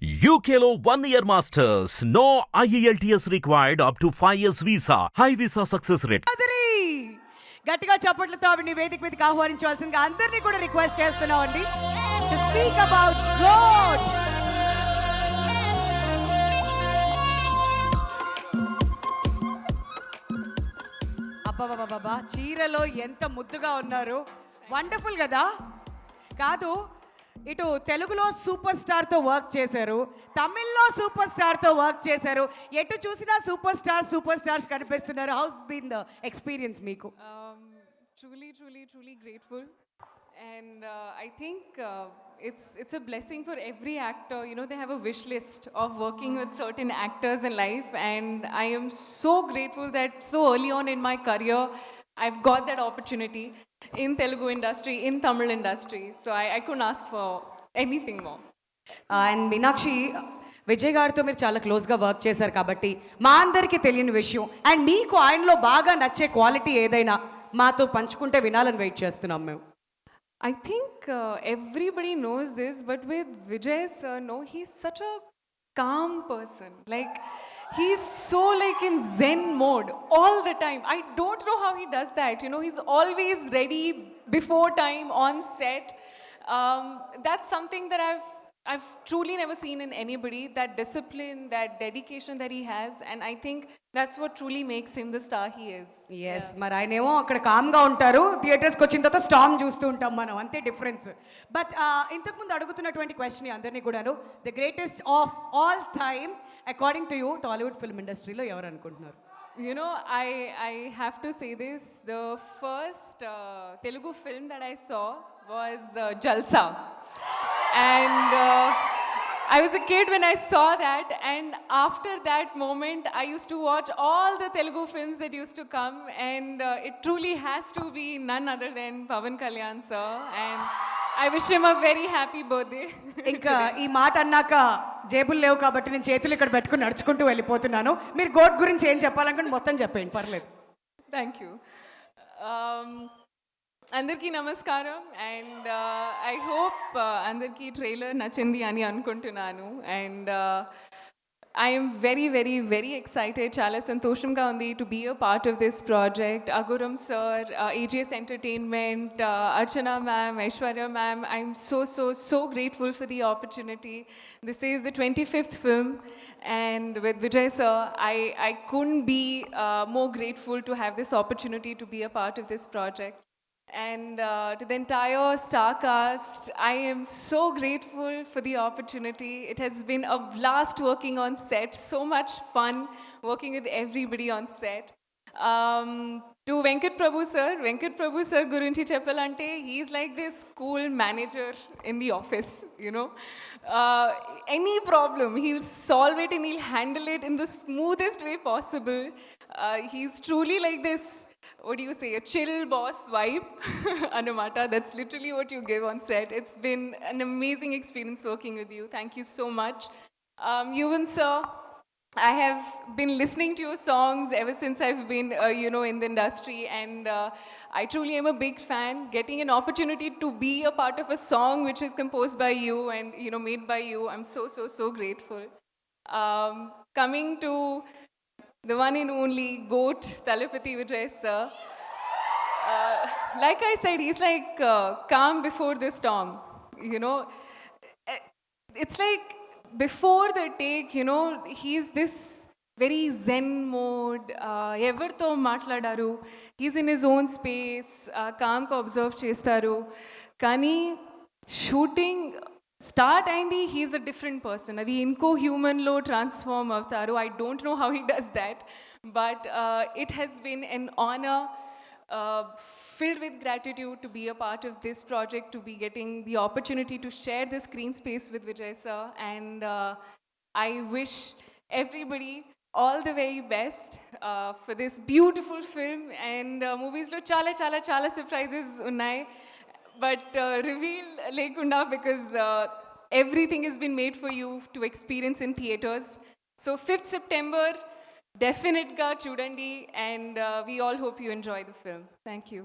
UKLO 1 year masters. No IELTS required up to 5 years visa. High visa success rate. అదరి గట్టిగా చప్పట్లతో ఆవిడని వేదిక మీదకి ఆహ్వానించవలసిందిగా అందరినీ కూడా రిక్వెస్ట్ చేస్తున్నామండి టు స్పీక్ అబౌట్ గాడ్. అబ్బబ్బబ్బబ్బా, చీరలో ఎంత ముద్దుగా ఉన్నారు. వండర్ఫుల్ కదా. కాదు, ఇటు తెలుగులో సూపర్ స్టార్తో వర్క్ చేశారు, తమిళ్లో సూపర్ స్టార్తో వర్క్ చేశారు, ఎటు చూసినా సూపర్ స్టార్స్ కనిపిస్తున్నారు. హౌస్ బీన్ ద ఎక్స్పీరియన్స్ మీకు? Truly grateful. And I think it's a blessing for every actor. You know, they have a wish list of working with certain actors in life. And I am so grateful that so early on in my career, I've got that opportunity in Telugu industry, in Tamil industry. So I couldn't ask for anything more. And Meenakshi, Vijay గారితో మీరు చాలా క్లోజ్గా work చేశారు కాబట్టి మా అందరికీ తెలియని విషయం అండ్ మీకు ఆయనలో బాగా నచ్చే క్వాలిటీ ఏదైనా మాతో పంచుకుంటే వినాలని వెయిట్ చేస్తున్నాం మేము. I think everybody knows this, but with Vijay sir, no, he's such a calm person. Like, he's so like in Zen mode all the time. I don't know how he does that. You know, he's always ready before time on set. That's something that I've truly never seen in anybody, that discipline, that dedication that he has, and I think that's what truly makes him the star he is. Yes, మరి ఆయన ఏమో అక్కడ కామ్గా ఉంటారు, థియేటర్స్కి వచ్చిన తర్వాత storm చూస్తూ ఉంటాం మనం, అంతే డిఫరెన్స్. బట్ ఇంతకుముందు అడుగుతున్నటువంటి క్వశ్చన్ అందరినీ కూడాను, the greatest of all time according to you Tollywood film ఇండస్ట్రీలో ఎవరు అనుకుంటున్నారు? You know, I have to say this. The first Telugu film that I saw was Jalsa. And I was a kid when I saw that. And after that moment, I used to watch all the Telugu films that used to come. And it truly has to be none other than Pavan Kalyan sir. And I wish him a very happy birthday. ఇంకా ఈ మాట అన్నాక జేబులు లేవు కాబట్టి నేను చేతులు ఇక్కడ పెట్టుకుని నడుచుకుంటూ వెళ్ళిపోతున్నాను. మీరు గోడ్ గురించి ఏం చెప్పాలనుకుంటే మొత్తం చెప్పండి, పర్లేదు. Thank you. అందరికీ నమస్కారం. అండ్ ఐ హోప్ అందరికీ ట్రైలర్ నచ్చింది అని అనుకుంటున్నాను. And I'm very excited. చాలా సంతోషంగా ఉంది to be a part of this project. అగురం sir, AGS entertainment, Archana ma'am, Aishwarya ma'am, I'm so grateful for the opportunity. This is the 25th film, and with Vijay sir, I couldn't be more grateful to have this opportunity to be a part of this project. And to the entire star cast, I am so grateful for the opportunity. It has been a blast working on set, so much fun working with everybody on set. To Venkat Prabhu sir gurinchi cheppalante, he's like this cool manager in the office, you know. Any problem, he'll solve it and he'll handle it in the smoothest way possible. He's truly like this, what do you say, a chill boss vibe. Anamata, that's literally what you give on set. It's been an amazing experience working with you. Thank you so much. Yuvan sir, I have been listening to your songs ever since I've been, in the industry, and I truly am a big fan. Getting an opportunity to be a part of a song which is composed by you and, made by you, I'm so grateful. Coming to the one and only GOAT, Thalapathy Vijay sir. Like I said, he's like calm before the storm. You know, it's like before the take, he's this very zen mode. Everto matladaru. He's in his own space. Calm ko observe chestaru. Kani shooting start అయింది, he's a different person. అది ఇంకో హ్యూమన్లో transform అవుతారు. I don't know how he does that, but it has been an honour, filled with gratitude to be a part of this project, to be getting the opportunity to share the screen space with Vijay sir. And I wish everybody all the very best for this beautiful film. And movies lo chala surprises unnai, but reveal lekunda, because everything has been made for you to experience in theaters. So 5th September, definitely ga chudandi, and we all hope you enjoy the film. Thank you.